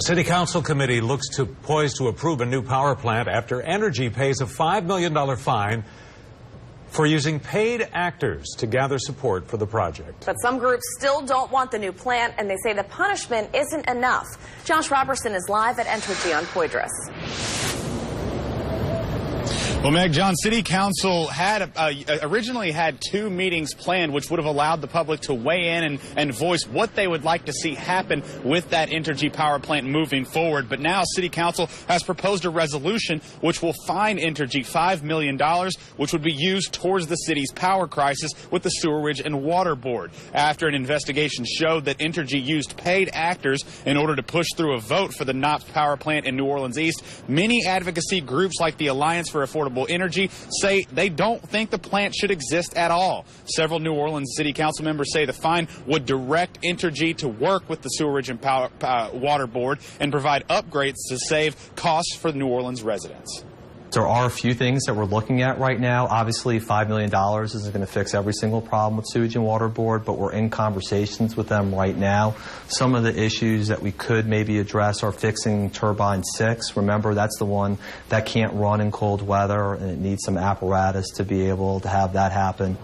City Council committee looks poised to approve a new power plant after Energy pays a $5 million fine for using paid actors to gather support for the project. But some groups still don't want the new plant, and they say the punishment isn't enough. Josh Robertson is live at Entergy on Poydras. Well, Meg, John, City Council had originally had 2 meetings planned, which would have allowed the public to weigh in and voice what they would like to see happen with that Entergy power plant moving forward. But now City Council has proposed a resolution which will fine Entergy $5 million, which would be used towards the city's power crisis with the Sewerage and Water Board. After an investigation showed that Entergy used paid actors in order to push through a vote for the Knox power plant in New Orleans East, many advocacy groups like the Alliance for Affordable Energy say they don't think the plant should exist at all. Several New Orleans City Council members say the fine would direct Entergy to work with the Sewerage and Water Board and provide upgrades to save costs for New Orleans residents. There are a few things that we're looking at right now. Obviously, $5 million isn't going to fix every single problem with Sewage and Water Board, but we're in conversations with them right now. Some of the issues that we could maybe address are fixing turbine 6. Remember, that's the one that can't run in cold weather, and it needs some apparatus to be able to have that happen.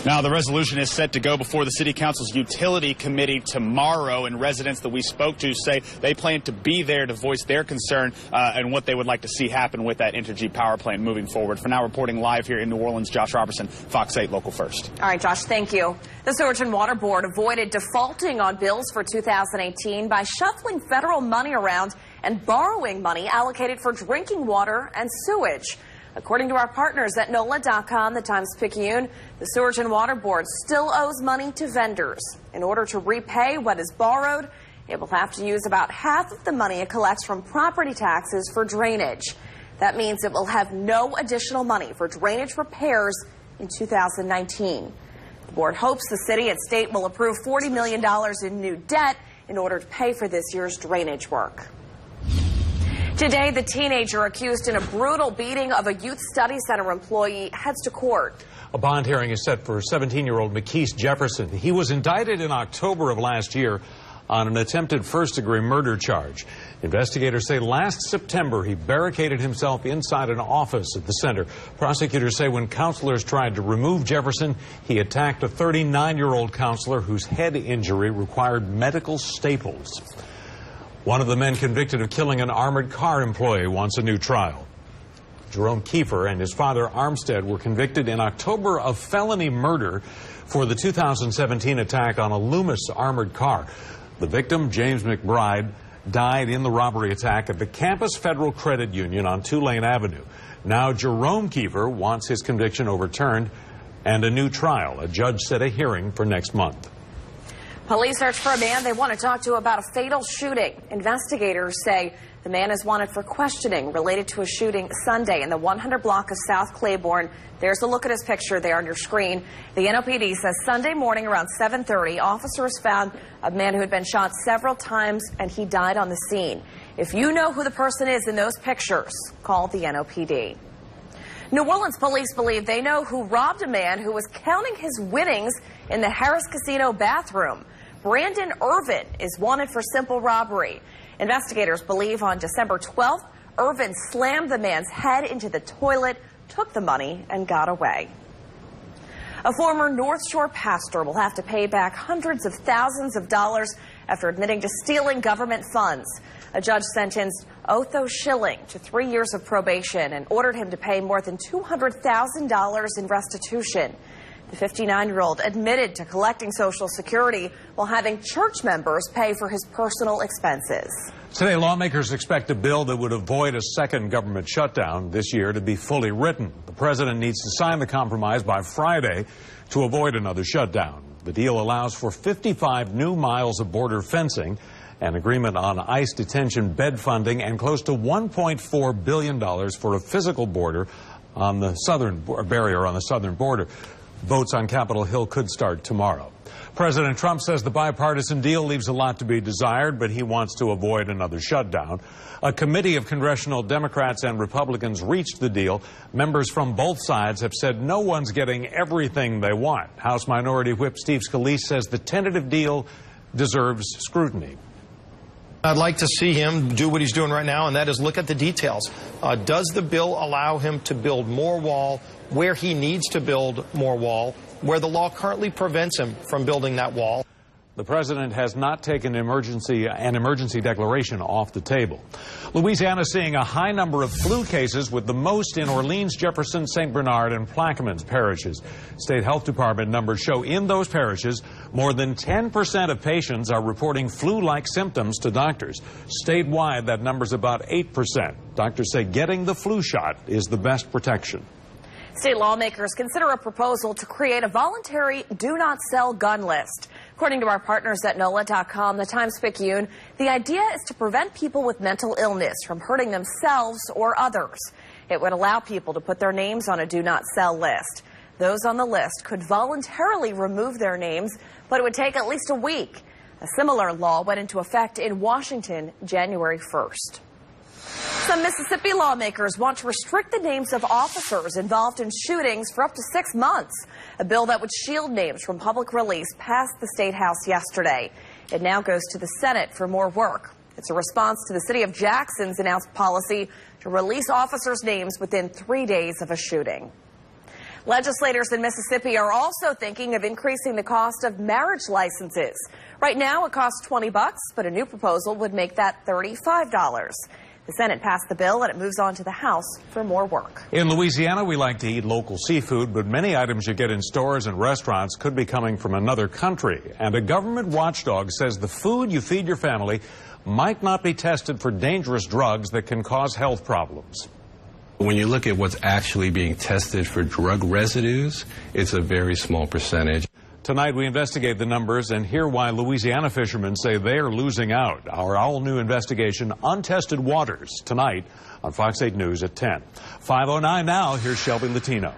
Now, the resolution is set to go before the City Council's Utility Committee tomorrow, and residents that we spoke to say they plan to be there to voice their concern and what they would like to see happen with that Entergy power plant moving forward. For now, reporting live here in New Orleans, Josh Robertson, Fox 8 Local First. All right, Josh, thank you. The Sewerage and Water Board avoided defaulting on bills for 2018 by shuffling federal money around and borrowing money allocated for drinking water and sewage. According to our partners at NOLA.com, the Times-Picayune, the Sewerage and Water Board still owes money to vendors. In order to repay what is borrowed, it will have to use about half of the money it collects from property taxes for drainage. That means it will have no additional money for drainage repairs in 2019. The board hopes the city and state will approve $40 million in new debt in order to pay for this year's drainage work. Today, the teenager accused in a brutal beating of a Youth Study Center employee heads to court. A bond hearing is set for 17-year-old McKees Jefferson. He was indicted in October of last year on an attempted first-degree murder charge. Investigators say last September he barricaded himself inside an office at the center. Prosecutors say when counselors tried to remove Jefferson, he attacked a 39-year-old counselor whose head injury required medical staples. One of the men convicted of killing an armored car employee wants a new trial. Jerome Kiefer and his father Armstead were convicted in October of felony murder for the 2017 attack on a Loomis armored car. The victim, James McBride, died in the robbery attack at the Campus Federal Credit Union on Tulane Avenue. Now Jerome Kiefer wants his conviction overturned and a new trial. A judge set a hearing for next month. Police search for a man they want to talk to about a fatal shooting. Investigators say the man is wanted for questioning related to a shooting Sunday in the 100 block of South Claiborne. There's a look at his picture there on your screen. The NOPD says Sunday morning around 7:30, officers found a man who had been shot several times and he died on the scene. If you know who the person is in those pictures, call the NOPD. New Orleans police believe they know who robbed a man who was counting his winnings in the Harris Casino bathroom. Brandon Irvin is wanted for simple robbery. Investigators believe on December 12th, Irvin slammed the man's head into the toilet, took the money, and got away. A former North Shore pastor will have to pay back hundreds of thousands of dollars after admitting to stealing government funds. A judge sentenced Otho Schilling to 3 years of probation and ordered him to pay more than $200,000 in restitution. The 59-year-old admitted to collecting Social Security while having church members pay for his personal expenses. Today, lawmakers expect a bill that would avoid a second government shutdown this year to be fully written. The president needs to sign the compromise by Friday to avoid another shutdown. The deal allows for 55 new miles of border fencing, an agreement on ICE detention bed funding, and close to $1.4 billion for a physical border on the southern barrier on the southern border. Votes on Capitol Hill could start tomorrow. President Trump says the bipartisan deal leaves a lot to be desired, but he wants to avoid another shutdown. A committee of congressional Democrats and Republicans reached the deal. Members from both sides have said no one's getting everything they want. House Minority Whip Steve Scalise says the tentative deal deserves scrutiny. I'd like to see him do what he's doing right now, and that is look at the details. Does the bill allow him to build more wall where he needs to build more wall, where the law currently prevents him from building that wall? The president has not taken an emergency declaration off the table. Louisiana seeing a high number of flu cases, with the most in Orleans, Jefferson, St. Bernard, and Plaquemines parishes. State Health Department numbers show in those parishes more than 10% of patients are reporting flu-like symptoms to doctors. Statewide, that number's about 8%. Doctors say getting the flu shot is the best protection. State lawmakers consider a proposal to create a voluntary do-not-sell gun list. According to our partners at NOLA.com, the Times-Picayune, the idea is to prevent people with mental illness from hurting themselves or others. It would allow people to put their names on a do-not-sell list. Those on the list could voluntarily remove their names, but it would take at least a week. A similar law went into effect in Washington January 1st. Some Mississippi lawmakers want to restrict the names of officers involved in shootings for up to 6 months. A bill that would shield names from public release passed the State House yesterday. It now goes to the Senate for more work. It's a response to the city of Jackson's announced policy to release officers' names within 3 days of a shooting. Legislators in Mississippi are also thinking of increasing the cost of marriage licenses. Right now it costs $20, but a new proposal would make that $35. The Senate passed the bill, and it moves on to the House for more work. In Louisiana, we like to eat local seafood, but many items you get in stores and restaurants could be coming from another country. And a government watchdog says the food you feed your family might not be tested for dangerous drugs that can cause health problems. When you look at what's actually being tested for drug residues, it's a very small percentage. Tonight, we investigate the numbers and hear why Louisiana fishermen say they are losing out. Our all-new investigation, Untested Waters, tonight on Fox 8 News at 10. 5:09 now, here's Shelby Latino.